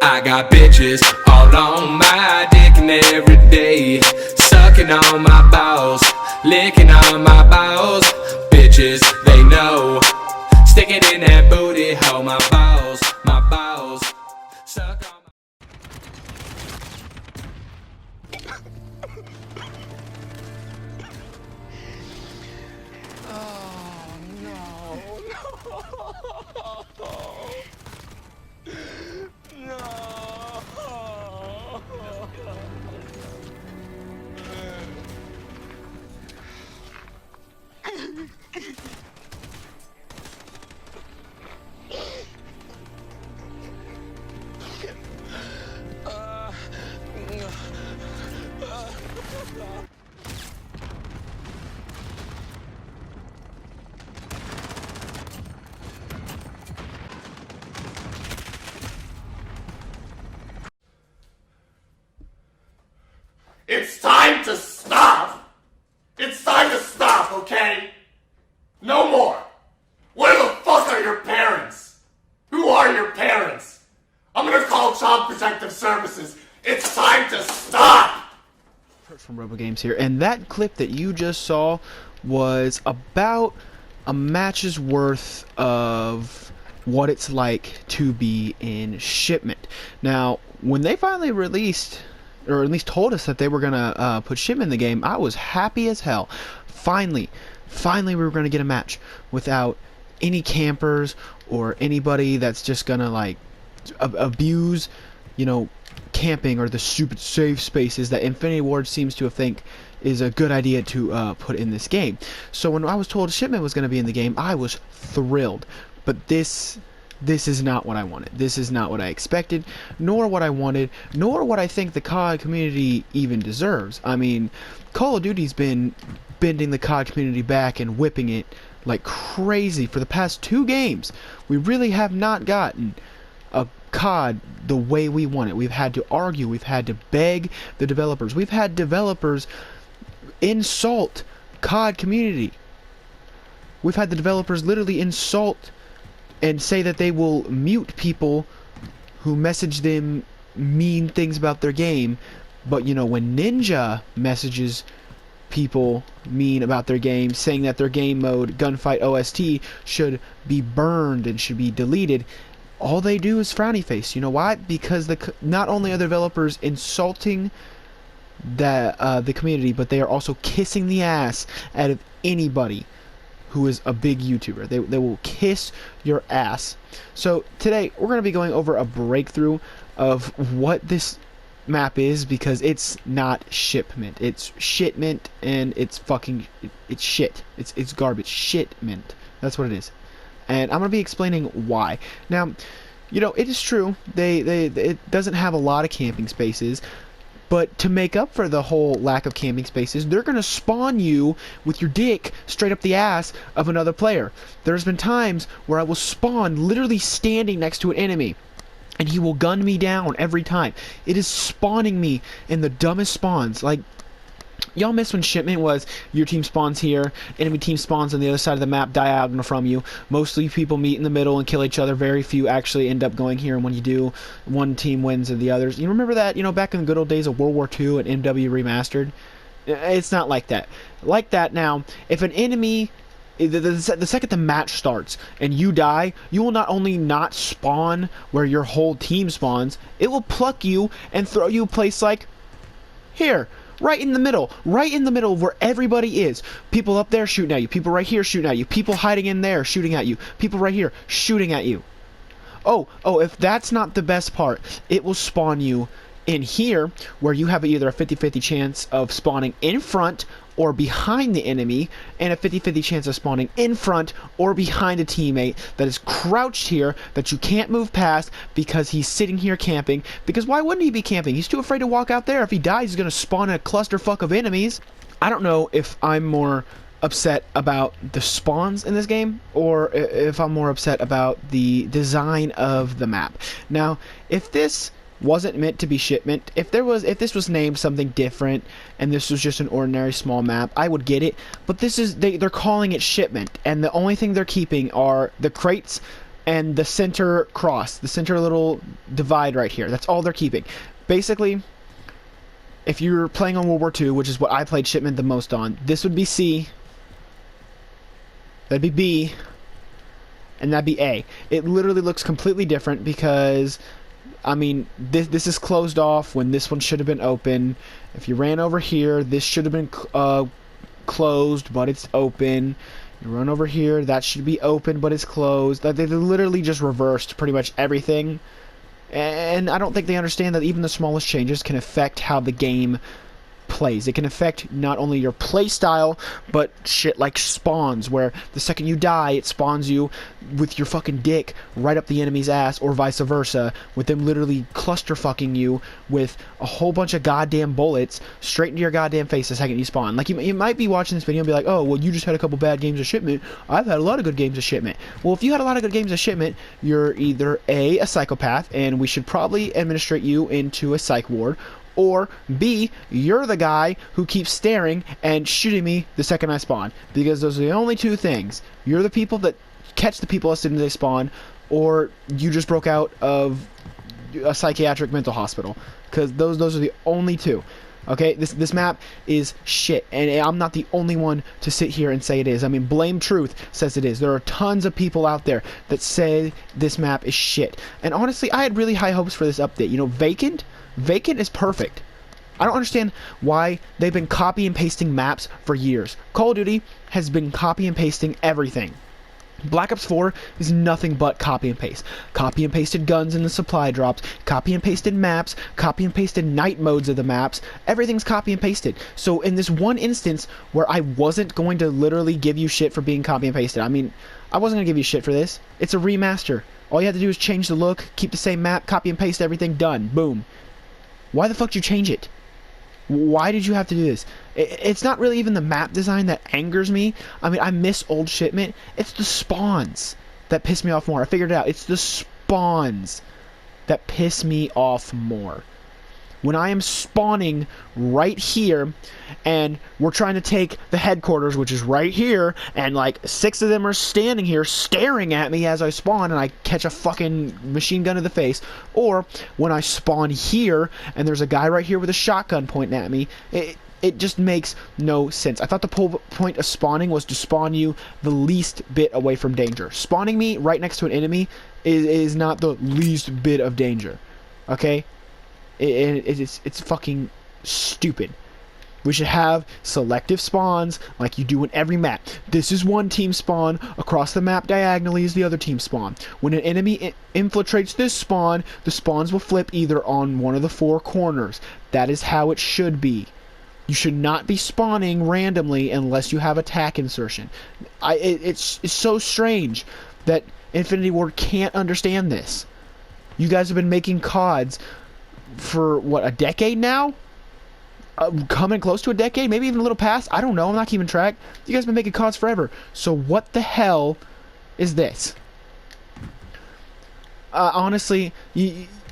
I got bitches all on my dick and every day, sucking on my balls, licking on my balls. Bitches, they know, stick it in that booty hole. My balls, suck on my... It's time to stop! It's time to stop, okay? No more! Where the fuck are your parents? Who are your parents? I'm gonna call Child Protective Services. It's time to stop! From RoboGames here, and that clip that you just saw was about a match's worth of what it's like to be in Shipment. Now, when they finally released, or at least told us that they were gonna put Shipment in the game, I was happy as hell. Finally we were gonna get a match without any campers or anybody that's just gonna like abuse, you know, camping or the stupid safe spaces that Infinity Ward seems to think is a good idea to put in this game. So when I was told Shipment was going to be in the game, I was thrilled. But this is not what I wanted. This is not what I expected, nor what I wanted, nor what I think the COD community even deserves. I mean, Call of Duty's been bending the COD community back and whipping it like crazy for the past 2 games. We really have not gotten a COD the way we want it. We've had to argue, we've had to beg the developers, we've had developers insult COD community. We've had the developers literally insult and say that they will mute people who message them mean things about their game. But you know, when Ninja messages people mean about their game, saying that their game mode Gunfight OST should be burned and should be deleted, all they do is frowny face. You know why? Because not only are the developers insulting the community, but they are also kissing the ass out of anybody who is a big YouTuber. They will kiss your ass. So today we're going to be going over a breakthrough of what this map is, because it's not Shipment. It's Shipment, and it's shit. It's garbage. Shipment. That's what it is. And I'm going to be explaining why. Now, you know, it is true, it doesn't have a lot of camping spaces, but to make up for the whole lack of camping spaces, they're going to spawn you with your dick straight up the ass of another player. There's been times where I will spawn literally standing next to an enemy, and he will gun me down every time. It is spawning me in the dumbest spawns. Like, y'all miss when Shipment was your team spawns here, enemy team spawns on the other side of the map diagonal from you. Mostly people meet in the middle and kill each other. Very few actually end up going here, and when you do, one team wins and the others. You remember that, you know, back in the good old days of World War II and MW Remastered? It's not like that. Like that now, if an enemy, the second the match starts and you die, you will not only not spawn where your whole team spawns, it will pluck you and throw you a place like here. Right in the middle of where everybody is. People up there shooting at you. People right here shooting at you. People hiding in there shooting at you. People right here shooting at you. Oh, if that's not the best part, it will spawn you in here, where you have either a 50-50 chance of spawning in front or behind the enemy, and a 50-50 chance of spawning in front or behind a teammate that is crouched here that you can't move past because he's sitting here camping. Because why wouldn't he be camping? He's too afraid to walk out there. If he dies, he's going to spawn in a clusterfuck of enemies. I don't know if I'm more upset about the spawns in this game, or if I'm more upset about the design of the map. Now, if this wasn't meant to be Shipment, if this was named something different and this was just an ordinary small map, I would get it. But this is they're calling it Shipment, and the only thing they're keeping are the crates and the center cross, the center little divide right here. That's all they're keeping. Basically, if you're playing on World War II, which is what I played Shipment the most on, this would be C, that'd be B, and that'd be A. It literally looks completely different because, I mean, this is closed off when this one should have been open. If you ran over here, this should have been closed, but it's open. You run over here, that should be open, but it's closed. They literally just reversed pretty much everything. And I don't think they understand that even the smallest changes can affect how the game plays. It can affect not only your play style, but shit like spawns, where the second you die, it spawns you with your fucking dick right up the enemy's ass, or vice versa, with them literally cluster fucking you with a whole bunch of goddamn bullets straight into your goddamn face the second you spawn. Like, you might be watching this video and be like, oh, well, you just had a couple bad games of Shipment. I've had a lot of good games of Shipment. Well, if you had a lot of good games of Shipment, you're either A, a psychopath, and we should probably administrate you into a psych ward, or B, you're the guy who keeps staring and shooting me the second I spawn. Because those are the only two things. You're the people that catch the people as soon as they spawn, or you just broke out of a psychiatric mental hospital. Because those are the only two. Okay, this map is shit, and I'm not the only one to sit here and say it is. I mean, Blame Truth says it is. There are tons of people out there that say this map is shit. And honestly, I had really high hopes for this update. You know, Vacant is perfect. I don't understand why they've been copy and pasting maps for years. Call of Duty has been copy and pasting everything. Black Ops 4 is nothing but copy and paste. Copy and pasted guns in the supply drops, copy and pasted maps, copy and pasted night modes of the maps. Everything's copy and pasted. So in this one instance where I wasn't going to literally give you shit for being copy and pasted, I mean, I wasn't going to give you shit for this. It's a remaster. All you have to do is change the look, keep the same map, copy and paste everything, done. Boom. Why the fuck did you change it? Why did you have to do this? It's not really even the map design that angers me. I mean, I miss old Shipment. It's the spawns that piss me off more. I figured it out. It's the spawns that piss me off more. When I am spawning right here, and we're trying to take the headquarters, which is right here, and like 6 of them are standing here staring at me as I spawn, and I catch a fucking machine gun to the face, or when I spawn here, and there's a guy right here with a shotgun pointing at me, it just makes no sense. I thought the whole point of spawning was to spawn you the least bit away from danger. Spawning me right next to an enemy is not the least bit of danger. Okay? It's fucking stupid. We should have selective spawns like you do in every map. This is one team spawn. Across the map diagonally is the other team spawn. When an enemy infiltrates this spawn, the spawns will flip either on one of the 4 corners. That is how it should be. You should not be spawning randomly unless you have attack insertion. It's so strange that Infinity Ward can't understand this. You guys have been making CODs for what, a decade now? Coming close to a decade, maybe even a little past. I don't know, I'm not keeping track. You guys have been making CODs forever. So what the hell is this? Honestly,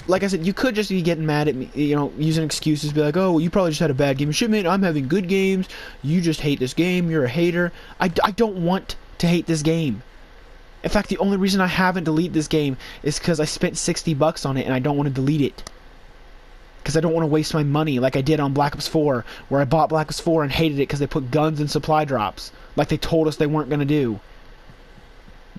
like I said, you could just be getting mad at me, you know, using excuses, be like, oh, well, you probably just had a bad game of Shipment, I'm having good games, you just hate this game, you're a hater. I don't want to hate this game. In fact, the only reason I haven't deleted this game is because I spent $60 on it and I don't want to delete it. Because I don't want to waste my money like I did on Black Ops 4, where I bought Black Ops 4 and hated it because they put guns in supply drops, like they told us they weren't going to do.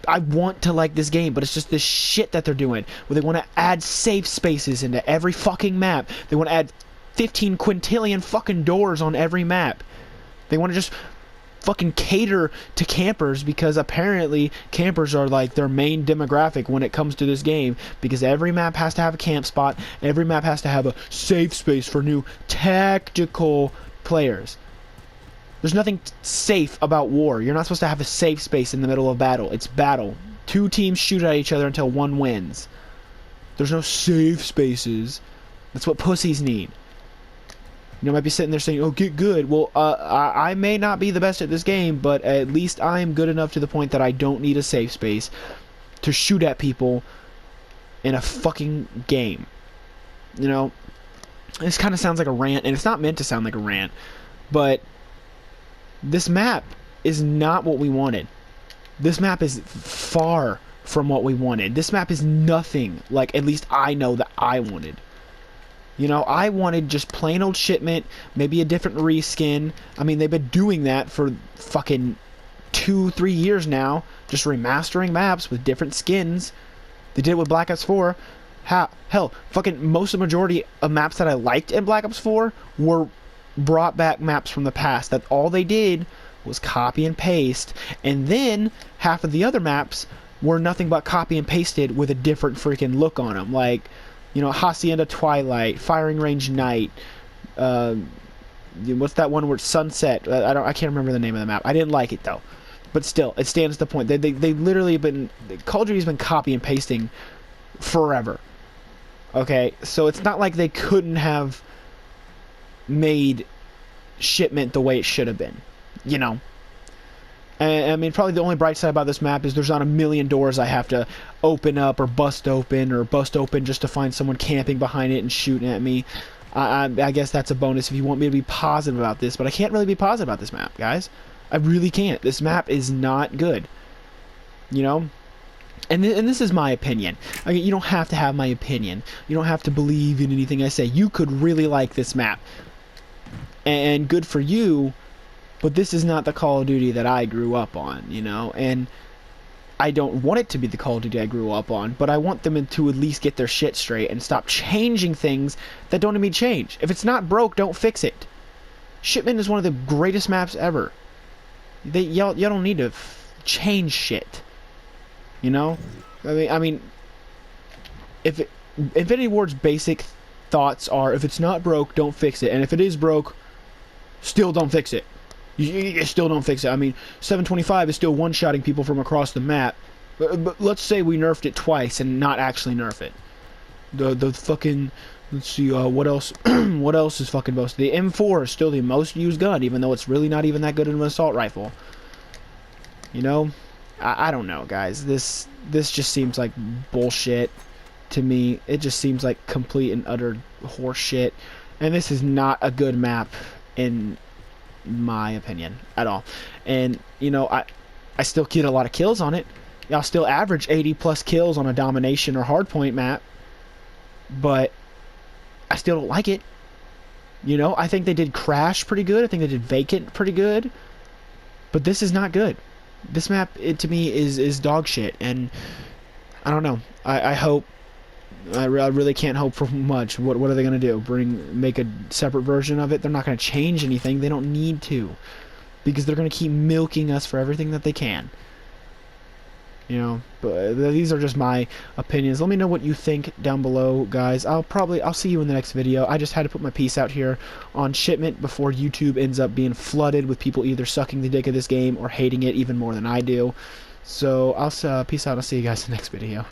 I want to like this game, but it's just this shit that they're doing, where they want to add safe spaces into every fucking map. They want to add 15 quintillion fucking doors on every map. They want to just fucking cater to campers, because apparently campers are like their main demographic when it comes to this game, because every map has to have a camp spot, every map has to have a safe space for new tactical players. There's nothing safe about war. You're not supposed to have a safe space in the middle of battle. It's battle. 2 teams shoot at each other until one wins. There's no safe spaces. That's what pussies need. You know, might be sitting there saying, oh, get good. Well, I may not be the best at this game, but at least I am good enough to the point that I don't need a safe space to shoot at people in a fucking game. You know, this kind of sounds like a rant, and it's not meant to sound like a rant, but this map is not what we wanted. This map is far, from what we wanted. This map is nothing like, at least I know, that I wanted. You know, I wanted just plain old Shipment, maybe a different reskin. I mean, they've been doing that for fucking 2-3 years now, just remastering maps with different skins. They did it with Black Ops 4. Hell, fucking most of the majority of maps that I liked in Black Ops 4 were brought back maps from the past. That all they did was copy and paste, and then half of the other maps were nothing but copy and pasted with a different freaking look on them, like, you know, Hacienda Twilight, Firing Range Night, what's that one where it's Sunset? I can't remember the name of the map. I didn't like it though, but still, it stands the point. They literally have been, Call of Duty's been copy and pasting forever. Okay, so it's not like they couldn't have made Shipment the way it should have been, you know. And I mean, probably the only bright side about this map is there's not a million doors I have to open up or bust open just to find someone camping behind it and shooting at me. I guess that's a bonus if you want me to be positive about this, but I can't really be positive about this map, guys. I really can't. This map is not good, you know. And this is my opinion. I mean, you don't have to have my opinion. You don't have to believe in anything I say. You could really like this map, and good for you. But this is not the Call of Duty that I grew up on, you know, and I don't want it to be the Call of Duty I grew up on, but I want them to at least get their shit straight and stop changing things that don't need change. If it's not broke, don't fix it. Shipment is one of the greatest maps ever. Y'all don't need to change shit, you know. I mean, if Infinity Ward's basic thoughts are, if it's not broke, don't fix it, and if it is broke, still don't fix it. You still don't fix it. I mean, 725 is still one-shotting people from across the map. But let's say we nerfed it twice and not actually nerf it. The fucking... Let's see, what else? What else is fucking boasted? The M4 is still the most used gun, even though it's really not even that good of an assault rifle. You know? I don't know, guys. This just seems like bullshit to me. It just seems like complete and utter horse shit. And this is not a good map in my opinion at all. And you know, I still get a lot of kills on it. I'll still average 80 plus kills on a domination or hardpoint map, but I still don't like it. You know, I think they did Crash pretty good. I think they did Vacant pretty good, but this is not good. This map, it to me is dog shit, and I don't know. I hope. I really can't hope for much. What are they going to do? Make a separate version of it? They're not going to change anything. They don't need to, because they're going to keep milking us for everything that they can. You know, but these are just my opinions. Let me know what you think down below, guys. I'll see you in the next video. I just had to put my piece out here on Shipment before YouTube ends up being flooded with people either sucking the dick of this game or hating it even more than I do. So I'll peace out. I'll see you guys in the next video.